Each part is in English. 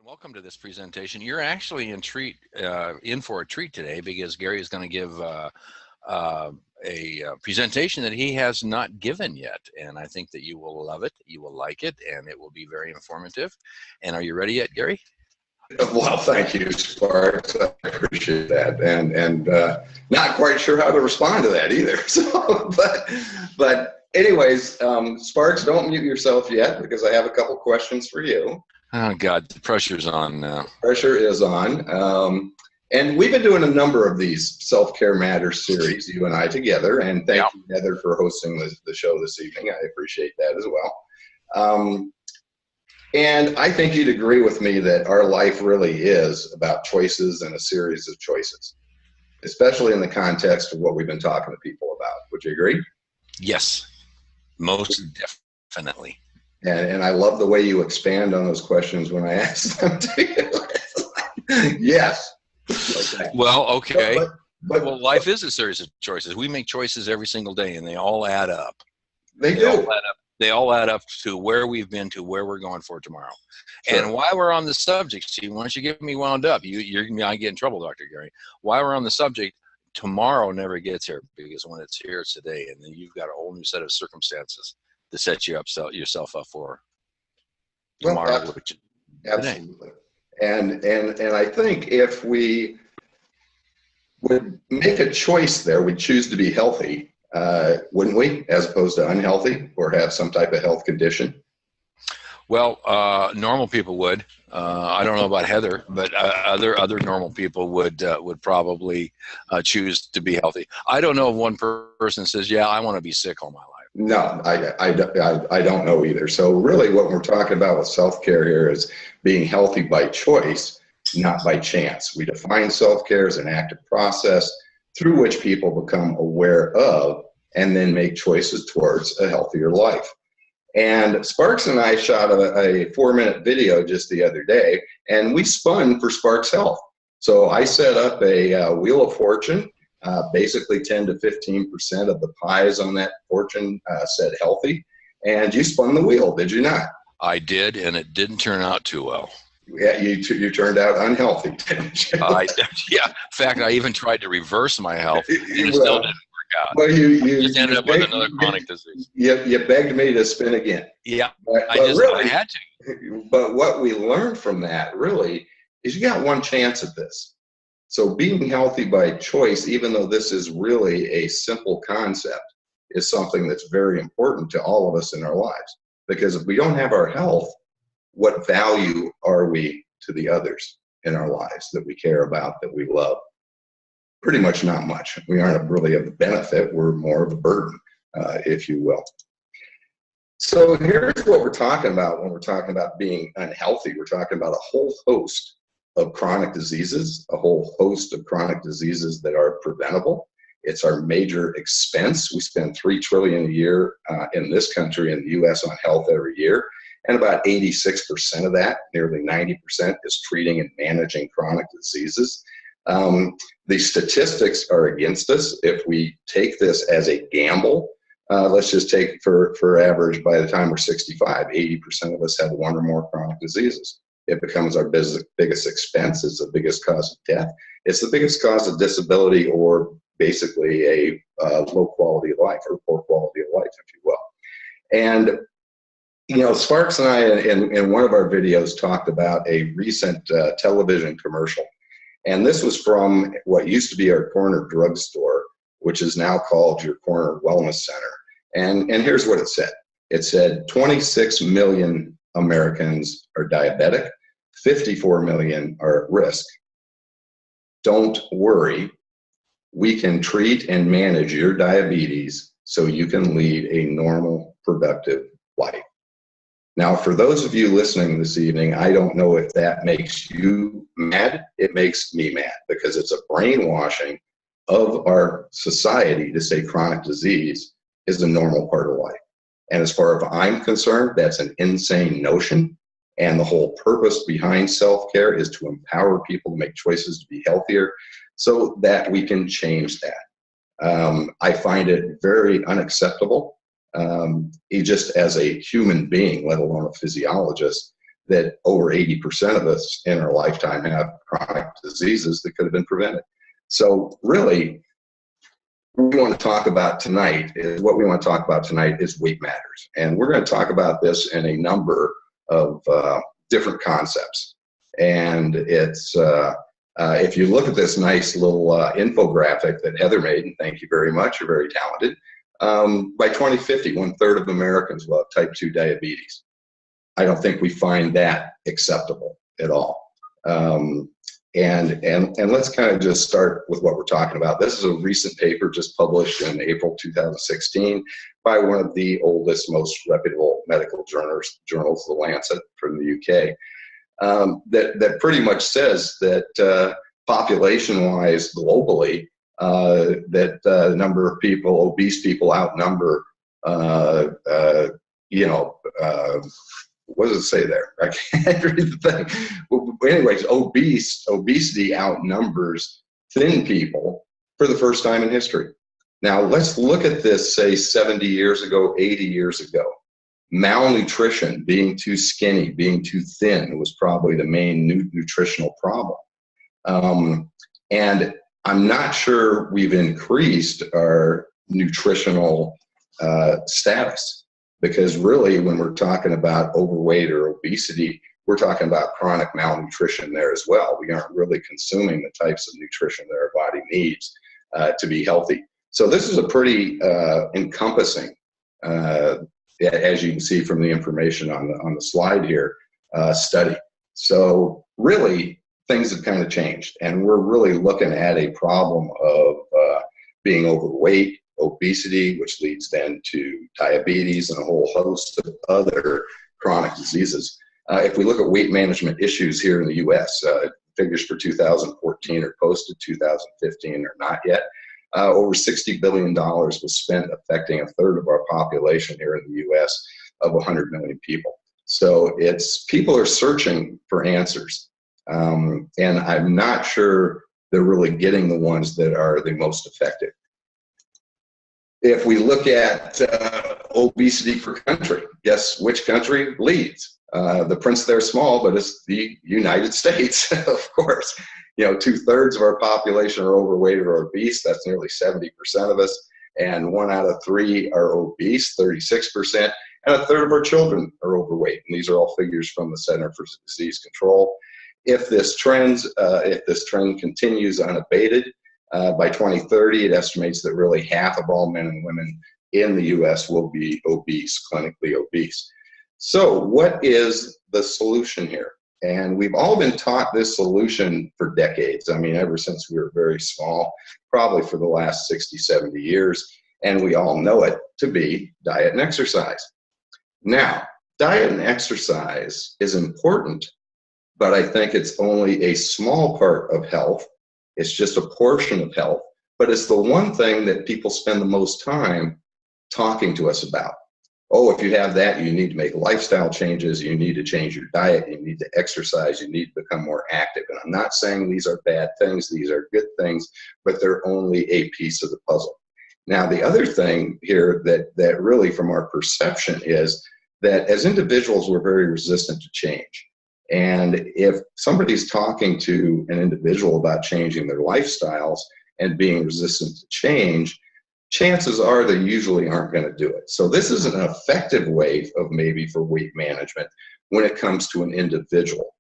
And welcome to this presentation. You're actually in for a treat today because Gary is going to give a presentation that he has not given yet. And I think that you will love it, you will like it, and it will be very informative. And are you ready yet, Gary? Well, thank you, Sparks. I appreciate that, and not quite sure how to respond to that either. So, but anyways, Sparks, don't mute yourself yet because I have a couple questions for you. Oh God, the pressure's on now. Pressure is on, and we've been doing a number of these Self-Care Matters series, you and I together. And thank you, Heather, for hosting the show this evening. I appreciate that as well. And I think you'd agree with me that our life really is about choices and a series of choices, especially in the context of what we've been talking to people about. Would you agree? Yes, most definitely. And I love the way you expand on those questions when I ask them to you. Yes. Okay. Well, okay. Well, life is a series of choices. We make choices every single day, and they all add up. They do. They all add up to where we've been, to where we're going for tomorrow. Sure. And while we're on the subject, see, once you get me wound up, you're going to get in trouble, Dr. Gary. While we're on the subject, tomorrow never gets here, because when it's here, it's today, and then you've got a whole new set of circumstances to set you up, yourself up for tomorrow. Well, absolutely. And I think if we would make a choice there, we'd choose to be healthy, wouldn't we, as opposed to unhealthy or have some type of health condition? Well, normal people would. I don't know about Heather, but other normal people would probably choose to be healthy. I don't know if one person says, "Yeah, I want to be sick all my life." No, I don't know either. So really what we're talking about with self-care here is being healthy by choice, not by chance. We define self-care as an active process through which people become aware of and then make choices towards a healthier life. And Sparks and I shot a 4-minute video just the other day, and we spun for Sparks Health. So I set up a Wheel of Fortune. Basically 10 to 15% of the pies on that fortune said healthy. And you spun the wheel, did you not? I did, and it didn't turn out too well. Yeah, you turned out unhealthy, didn't you? Yeah. In fact, I even tried to reverse my health, and it still didn't work out. Well, you just ended up with another chronic disease. You begged me to spin again. Yeah, I had to. But what we learned from that really is you got one chance at this. So being healthy by choice, even though this is really a simple concept, is something that's very important to all of us in our lives. Because if we don't have our health, what value are we to the others in our lives that we care about, that we love? Pretty much not much. We aren't really of a benefit. We're more of a burden, if you will. So here's what we're talking about when we're talking about being unhealthy. We're talking about a whole host of chronic diseases, a whole host of chronic diseases that are preventable. It's our major expense. We spend $3 trillion a year in this country, in the U.S., on health every year. And about 86% of that, nearly 90%, is treating and managing chronic diseases. The statistics are against us. If we take this as a gamble, let's just take for average, by the time we're 65, 80% of us have one or more chronic diseases. It becomes our biggest expense. It's the biggest cause of death. It's the biggest cause of disability, or basically a low quality of life, or poor quality of life, if you will. And, you know, Sparks and I, in one of our videos, talked about a recent television commercial. And this was from what used to be our corner drugstore, which is now called your corner wellness center. And here's what it said. It said 26 million Americans are diabetic, 54 million are at risk. Don't worry, we can treat and manage your diabetes so you can lead a normal, productive life. Now, for those of you listening this evening, I don't know if that makes you mad. It makes me mad, because it's a brainwashing of our society to say chronic disease is the normal part of life. And as far as I'm concerned, that's an insane notion. And the whole purpose behind self-care is to empower people to make choices to be healthier so that we can change that. I find it very unacceptable, just as a human being, let alone a physiologist, that over 80% of us in our lifetime have chronic diseases that could have been prevented. So really, what we want to talk about tonight is weight matters. And we're going to talk about this in a number of different concepts. And it's, if you look at this nice little infographic that Heather made, and thank you very much, you're very talented, by 2050, 1/3 of Americans will have type 2 diabetes. I don't think we find that acceptable at all. And let's kind of just start with what we're talking about. This is a recent paper just published in April 2016 by one of the oldest, most reputable medical journals, The Lancet from the UK, that pretty much says that population-wise globally, that the number of people, obese people outnumber, what does it say there? I can't read the thing. Well, anyways, obesity outnumbers thin people for the first time in history. Now, let's look at this, say, 70 years ago, 80 years ago. Malnutrition, being too skinny, being too thin was probably the main nutritional problem. And I'm not sure we've increased our nutritional status. Because really, when we're talking about overweight or obesity, we're talking about chronic malnutrition there as well. We aren't really consuming the types of nutrition that our body needs to be healthy. So this is a pretty encompassing, as you can see from the information on the slide here, study. So really, things have kind of changed. And we're really looking at a problem of being overweight, obesity, which leads then to diabetes and a whole host of other chronic diseases. If we look at weight management issues here in the U.S., figures for 2014 are posted, 2015 are not yet. Over $60 billion was spent affecting 1/3 of our population here in the U.S. of 100 million people. So people are searching for answers. And I'm not sure they're really getting the ones that are the most effective. If we look at obesity per country, guess which country leads? The prints there small, but it's the United States, of course. 2/3 of our population are overweight or obese. That's nearly 70% of us. And 1 out of 3 are obese, 36%. And 1/3 of our children are overweight. And these are all figures from the Center for Disease Control. If this trend continues unabated, by 2030, it estimates that really half of all men and women in the U.S. will be obese, clinically obese. So what is the solution here? And we've all been taught this solution for decades. I mean, ever since we were very small, probably for the last 60, 70 years. And we all know it to be diet and exercise. Now, diet and exercise is important, but I think it's only a small part of health. It's just a portion of health, but it's the one thing that people spend the most time talking to us about. Oh, if you have that, you need to make lifestyle changes, you need to change your diet, you need to exercise, you need to become more active. And I'm not saying these are bad things, these are good things, but they're only a piece of the puzzle. Now, the other thing here that really from our perception is that as individuals, we're very resistant to change. And if somebody's talking to an individual about changing their lifestyles and being resistant to change, chances are they usually aren't going to do it. So this is an effective way of maybe for weight management when it comes to an individual.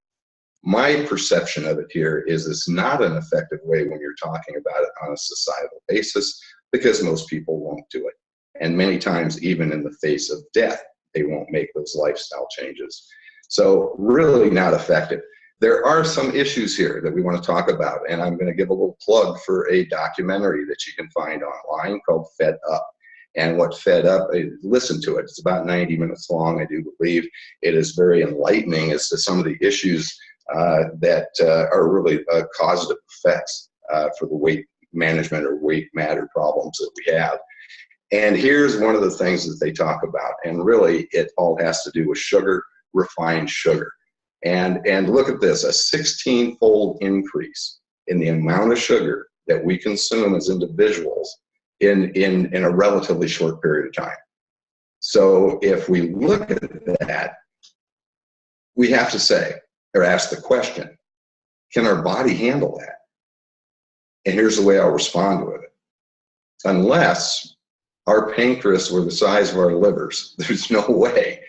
My perception of it here is it's not an effective way when you're talking about it on a societal basis because most people won't do it. And many times, even in the face of death, they won't make those lifestyle changes. So really not effective. There are some issues here that we want to talk about, and I'm going to give a little plug for a documentary that you can find online called Fed Up. And what Fed Up, listen to it. It's about 90 minutes long, I do believe. It is very enlightening as to some of the issues that are really causative effects for the weight management or weight matter problems that we have. And here's one of the things that they talk about, and really it all has to do with sugar, refined sugar. And look at this, a 16-fold increase in the amount of sugar that we consume as individuals in a relatively short period of time. So if we look at that, we have to say, or ask the question, can our body handle that? And here's the way I'll respond with it. Unless our pancreas were the size of our livers, there's no way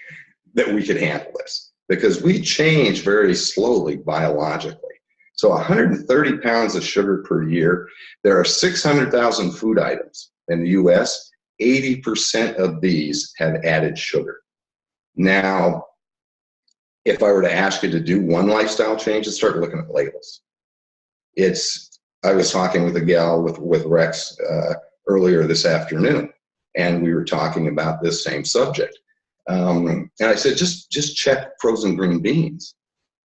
that we could handle this, because we change very slowly biologically. So 130 pounds of sugar per year. There are 600,000 food items in the US. 80% of these have added sugar. Now, if I were to ask you to do one lifestyle change, and start looking at labels. I was talking with a gal with Rex earlier this afternoon, and we were talking about this same subject. And I said, just check frozen green beans.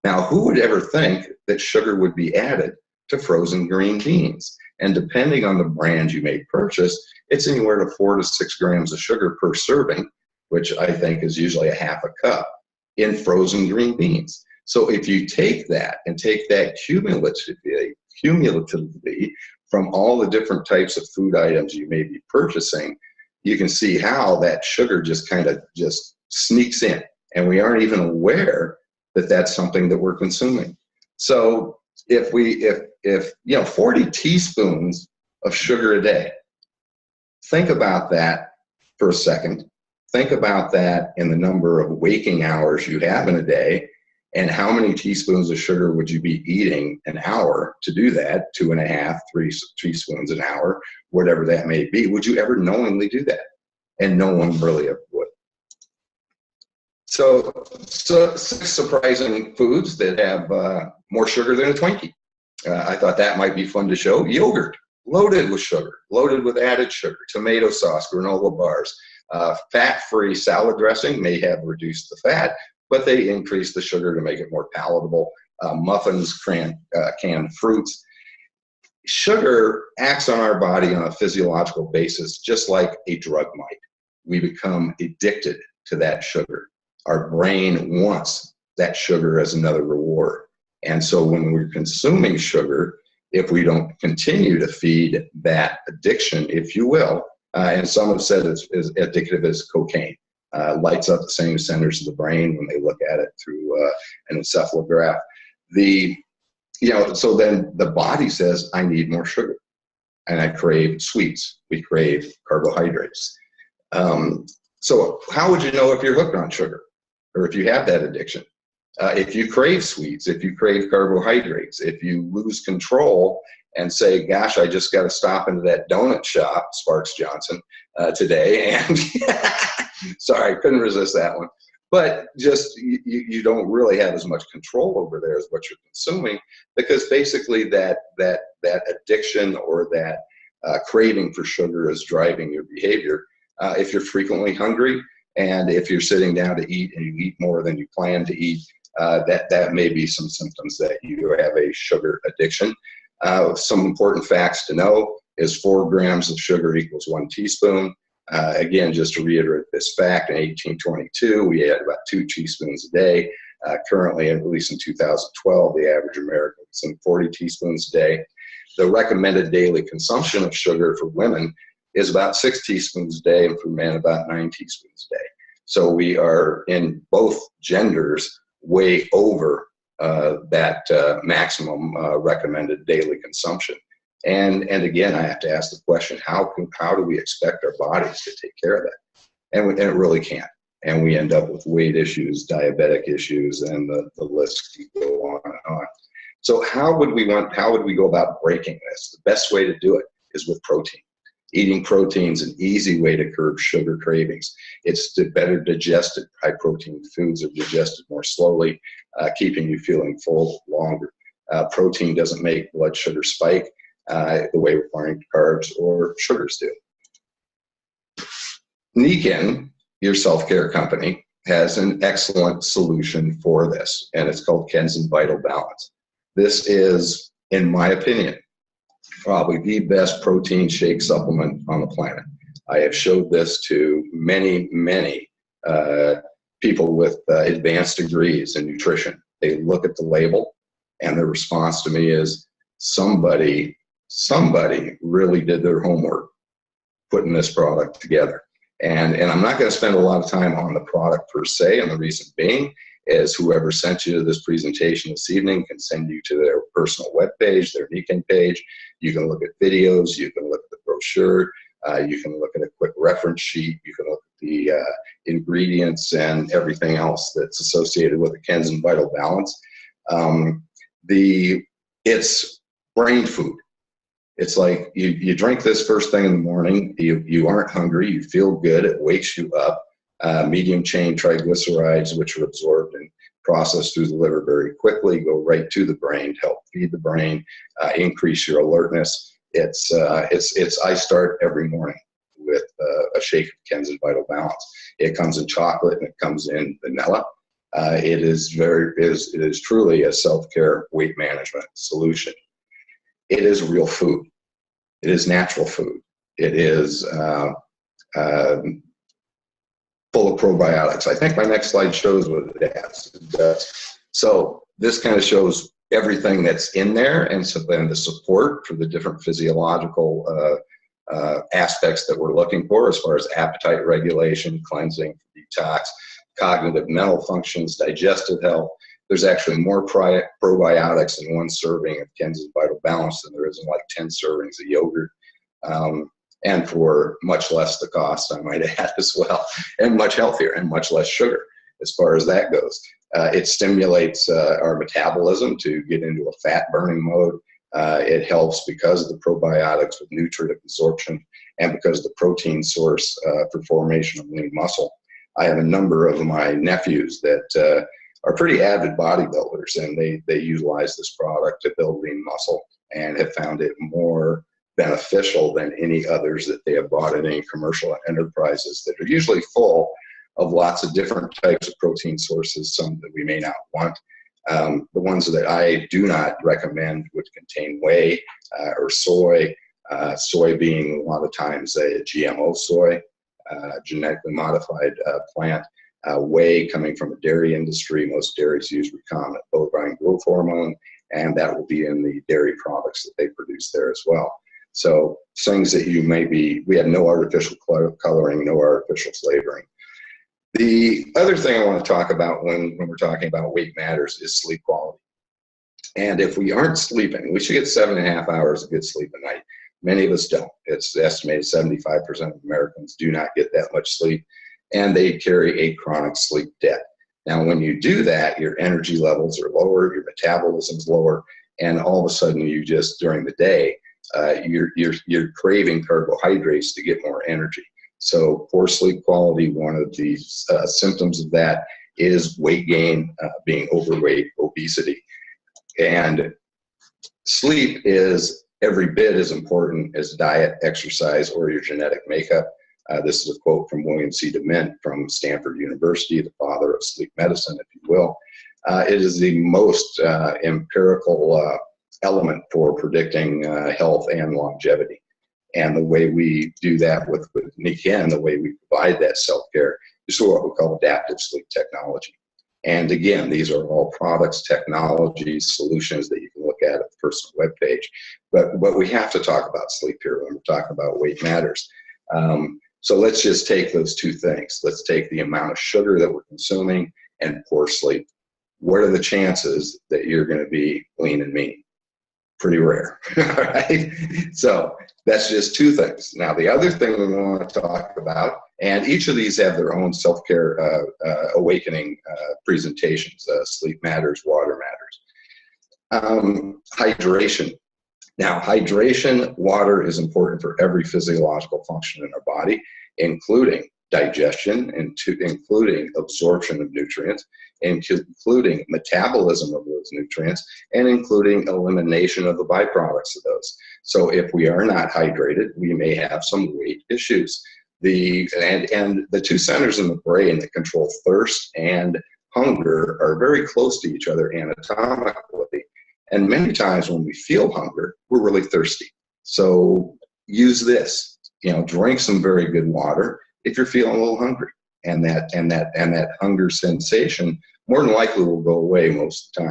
Now, who would ever think that sugar would be added to frozen green beans? And depending on the brand you may purchase, it's anywhere to 4 to 6 grams of sugar per serving, which I think is usually a half a cup in frozen green beans. So if you take that and take that cumulatively from all the different types of food items you may be purchasing, you can see how that sugar just kind of just sneaks in, and we aren't even aware that that's something that we're consuming. So if 40 teaspoons of sugar a day, think about that for a second. Think about that in the number of waking hours you have in a day, and how many teaspoons of sugar would you be eating an hour to do that? 2.5, 3 teaspoons an hour, whatever that may be. Would you ever knowingly do that? And no one really ever would. So 6 surprising foods that have more sugar than a Twinkie. I thought that might be fun to show. Yogurt, loaded with sugar, loaded with added sugar. Tomato sauce, granola bars. Fat-free salad dressing may have reduced the fat, but they increase the sugar to make it more palatable. Muffins, canned fruits. Sugar acts on our body on a physiological basis just like a drug might. We become addicted to that sugar. Our brain wants that sugar as another reward. And so when we're consuming sugar, if we don't continue to feed that addiction, if you will, and some have said it's as addictive as cocaine, lights up the same centers of the brain when they look at it through an encephalograph. So then the body says, I need more sugar, and I crave sweets. We crave carbohydrates. So how would you know if you're hooked on sugar, or if you have that addiction? If you crave sweets, if you crave carbohydrates, if you lose control and say, gosh, I just got to stop into that donut shop, Sparks Johnson, today, and sorry, couldn't resist that one. But just you don't really have as much control over there as what you're consuming, because basically that addiction or that craving for sugar is driving your behavior. If you're frequently hungry, and if you're sitting down to eat and you eat more than you plan to eat, that may be some symptoms that you have a sugar addiction. Some important facts to know is 4 grams of sugar equals 1 teaspoon. Again, just to reiterate this fact, in 1822, we had about 2 teaspoons a day. Currently, at least in 2012, the average American consumes 40 teaspoons a day. The recommended daily consumption of sugar for women is about 6 teaspoons a day, and for men, about 9 teaspoons a day. So we are, in both genders, way over that maximum recommended daily consumption. And again, I have to ask the question, how do we expect our bodies to take care of that? And it really can't. And we end up with weight issues, diabetic issues, and the list can go on and on. So how would we go about breaking this? The best way to do it is with protein. Eating protein is an easy way to curb sugar cravings. It's better digested. High protein foods are digested more slowly, keeping you feeling full longer. Protein doesn't make blood sugar spike the way refined carbs or sugars do. Nikin, your self-care company, has an excellent solution for this, and it's called Kenzen Vital Balance. This is, in my opinion, probably the best protein shake supplement on the planet. I have showed this to many people with advanced degrees in nutrition. They look at the label, and the response to me is, somebody really did their homework putting this product together. And I'm not going to spend a lot of time on the product per se, and the reason being as whoever sent you this presentation this evening can send you to their personal webpage, their Nikken page. You can look at videos, you can look at the brochure, you can look at a quick reference sheet, you can look at the ingredients and everything else that's associated with the Kenzen Vital Balance. It's brain food. It's like you drink this first thing in the morning, you aren't hungry, you feel good, it wakes you up. Medium chain triglycerides, which are absorbed and processed through the liver very quickly, go right to the brain to help feed the brain, increase your alertness. I start every morning with a shake of Kenzen Vital Balance. It comes in chocolate and it comes in vanilla. It is truly a self-care weight management solution. It is real food. It is natural food. It is full of probiotics. I think my next slide shows what it has. It does. So this kind of shows everything that's in there, and so then the support for the different physiological aspects that we're looking for as far as appetite regulation, cleansing, detox, cognitive mental functions, digestive health. There's actually more probiotics in one serving of Kenzen Vital Balance than there is in like 10 servings of yogurt. And for much less the cost, I might add as well, and much healthier and much less sugar as far as that goes. It stimulates our metabolism to get into a fat burning mode. It helps because of the probiotics with nutrient absorption and because of the protein source for formation of lean muscle. I have a number of my nephews that are pretty avid bodybuilders, and they utilize this product to build lean muscle and have found it more beneficial than any others that they have bought in any commercial enterprises that are usually full of lots of different types of protein sources, some that we may not want. The ones that I do not recommend would contain whey or soy, soy being a lot of times a GMO soy, genetically modified plant, whey coming from the dairy industry. Most dairies use recombinant bovine growth hormone, and that will be in the dairy products that they produce there as well. So things that we have no artificial coloring, no artificial flavoring. The other thing I want to talk about when we're talking about weight matters is sleep quality. And if we aren't sleeping, we should get 7.5 hours of good sleep a night. Many of us don't. It's estimated 75% of Americans do not get that much sleep, and they carry a chronic sleep debt. Now, when you do that, your energy levels are lower, your metabolism's lower, and all of a sudden you just, during the day, you're craving carbohydrates to get more energy. So poor sleep quality, one of the symptoms of that is weight gain, being overweight, obesity. And sleep is every bit as important as diet, exercise, or your genetic makeup. This is a quote from William C. DeMint from Stanford University, the father of sleep medicine, if you will. It is the most empirical element for predicting health and longevity. And the way we do that with Nikken, the way we provide that self-care, is what we call adaptive sleep technology. And again, these are all products, technologies, solutions that you can look at the personal webpage. But we have to talk about sleep here when we're talking about weight matters. So let's just take those two things. Let's take the amount of sugar that we're consuming and poor sleep. What are the chances that you're going to be lean and mean? Pretty rare, all right? So that's just two things. Now, the other thing we want to talk about, and each of these have their own self-care awakening presentations, sleep matters, water matters. Hydration. Now, hydration, water is important for every physiological function in our body, including digestion, and including absorption of nutrients, including metabolism of those nutrients, and including elimination of the byproducts of those. So if we are not hydrated, we may have some weight issues. And the two centers in the brain that control thirst and hunger are very close to each other anatomically. And many times when we feel hunger, we're really thirsty. So use this, drink some very good water if you're feeling a little hungry, and that hunger sensation more than likely will go away most of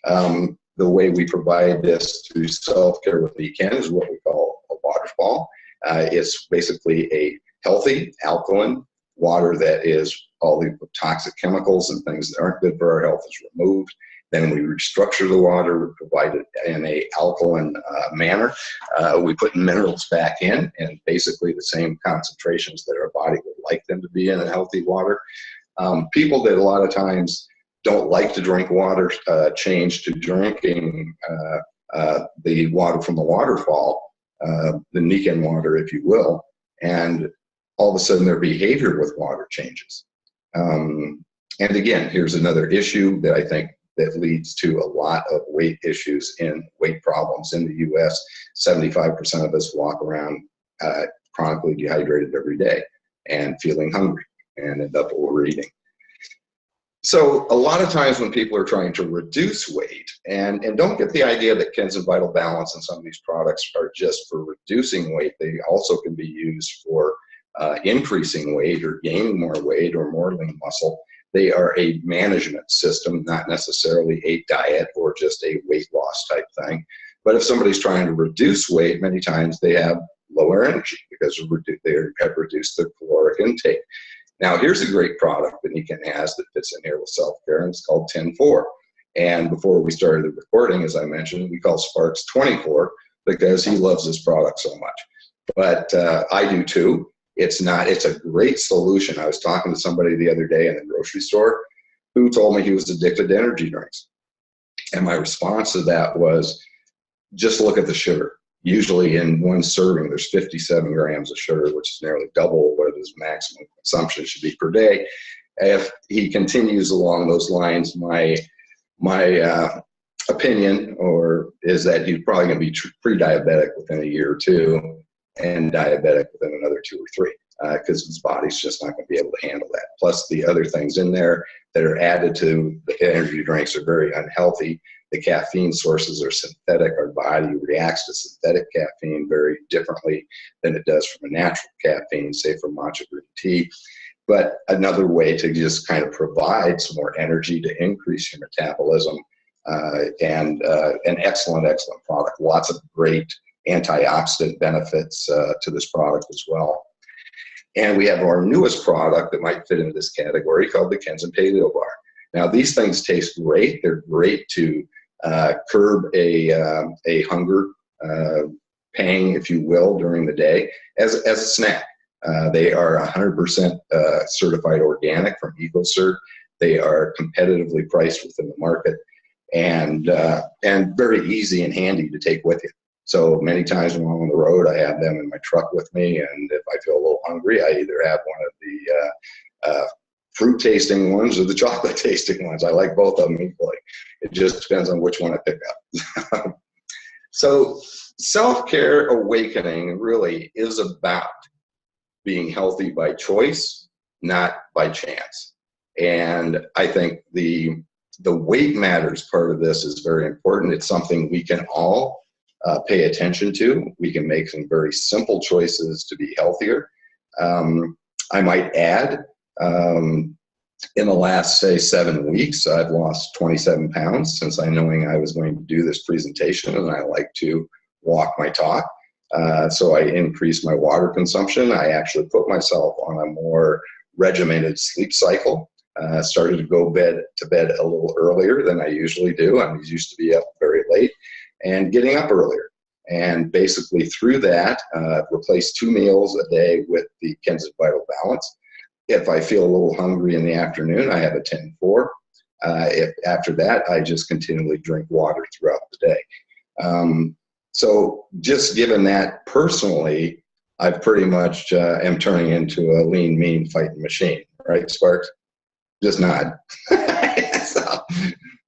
the time. The way we provide this through self-care with Nikken is what we call a waterfall. It's basically a healthy alkaline water that is all the toxic chemicals and things that aren't good for our health is removed. Then we restructure the water, we provide it in a alkaline manner. We put minerals back in, and basically the same concentrations that our body would like them to be in a healthy water. People that a lot of times don't like to drink water change to drinking the water from the waterfall, the Nican water, if you will, and all of a sudden their behavior with water changes. And again, here's another issue that I think that leads to a lot of weight issues and weight problems in the U.S. 75% of us walk around chronically dehydrated every day and feeling hungry and end up overeating. So a lot of times when people are trying to reduce weight, and don't get the idea that Kenzen Vital Balance and some of these products are just for reducing weight, they also can be used for increasing weight or gaining more weight or more lean muscle. They are a management system, not necessarily a diet or just a weight loss type thing. But if somebody's trying to reduce weight, many times they have lower energy because they have reduced their caloric intake. Now, here's a great product that Nican has that fits in here with self-care, and it's called 10-4. And before we started the recording, as I mentioned, we call Sparks 24 because he loves this product so much. But I do too. It's a great solution. I was talking to somebody the other day in the grocery store who told me he was addicted to energy drinks. And my response to that was, just look at the sugar. Usually in one serving, there's 57 grams of sugar, which is nearly double what his maximum consumption should be per day. If he continues along those lines, my opinion is that he's probably going to be pre-diabetic within a year or two, and diabetic within another 2 or 3, because his body's just not going to be able to handle that. Plus the other things in there that are added to the energy drinks are very unhealthy. The caffeine sources are synthetic. Our body reacts to synthetic caffeine very differently than it does from a natural caffeine, say from matcha green tea. But another way to just kind of provide some more energy to increase your metabolism, and an excellent product. Lots of great antioxidant benefits to this product as well. And we have our newest product that might fit into this category called the Kenzen Paleo Bar. Now, these things taste great. They're great to curb a hunger pang, if you will, during the day as a snack. They are 100% certified organic from EcoCert. They are competitively priced within the market, and very easy and handy to take with you. So many times when I'm on the road, I have them in my truck with me, and if I feel a little hungry, I either have one of the fruit tasting ones or the chocolate tasting ones. I like both of them equally. It just depends on which one I pick up. So self-care awakening really is about being healthy by choice, not by chance. And I think the weight matters part of this is very important. It's something we can all pay attention to. We can make some very simple choices to be healthier. I might add, in the last, say, 7 weeks, I've lost 27 pounds since I knowing I was going to do this presentation, and I like to walk my talk. So I increased my water consumption. I actually put myself on a more regimented sleep cycle. Started to go to bed a little earlier than I usually do. I used to be up very late and getting up earlier. And basically through that, replaced 2 meals a day with the Kenzen Vital Balance. If I feel a little hungry in the afternoon, I have a 10-4. If after that, I just continually drink water throughout the day. So just given that personally, I pretty much am turning into a lean, mean fighting machine, right, Sparks? Just nod.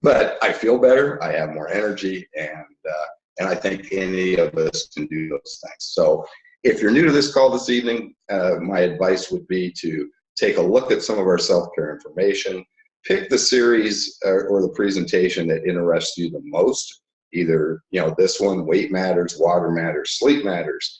But I feel better. I have more energy, and I think any of us can do those things. So if you're new to this call this evening, my advice would be to take a look at some of our self-care information, pick the series or the presentation that interests you the most. Either, this one, weight matters, water matters, sleep matters,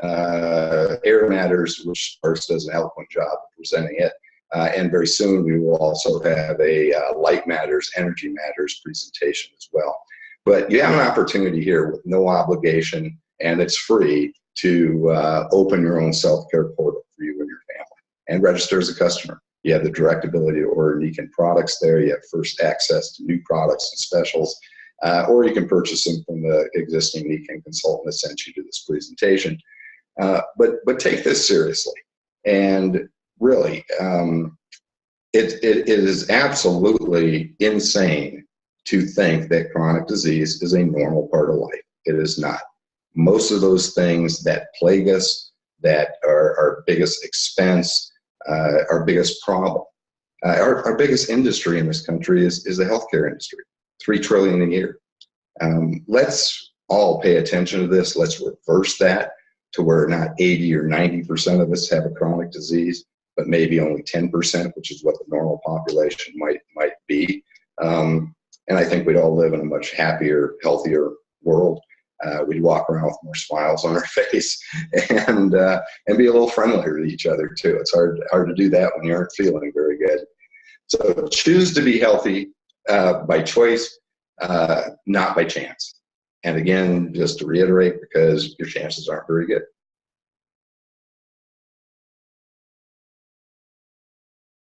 air matters, which Sparks does an eloquent job of presenting it. And very soon we will also have a light matters, energy matters presentation as well. But you have an opportunity here with no obligation, and it's free to open your own self-care portal for you and your family and register as a customer. You have the direct ability to order Nikken products there. You have first access to new products and specials, or you can purchase them from the existing Nikken consultant that sent you to this presentation. But take this seriously, and really, it is absolutely insane to think that chronic disease is a normal part of life. It is not. Most of those things that plague us, that are our biggest expense, our biggest problem, our biggest industry in this country is the healthcare industry, $3 trillion a year. Let's all pay attention to this. Let's reverse that to where not 80 or 90% of us have a chronic disease, but maybe only 10%, which is what the normal population might be. And I think we'd all live in a much happier, healthier world. We'd walk around with more smiles on our face, and be a little friendlier to each other too. It's hard to do that when you aren't feeling very good. So choose to be healthy by choice, not by chance. And again, just to reiterate, because your chances aren't very good.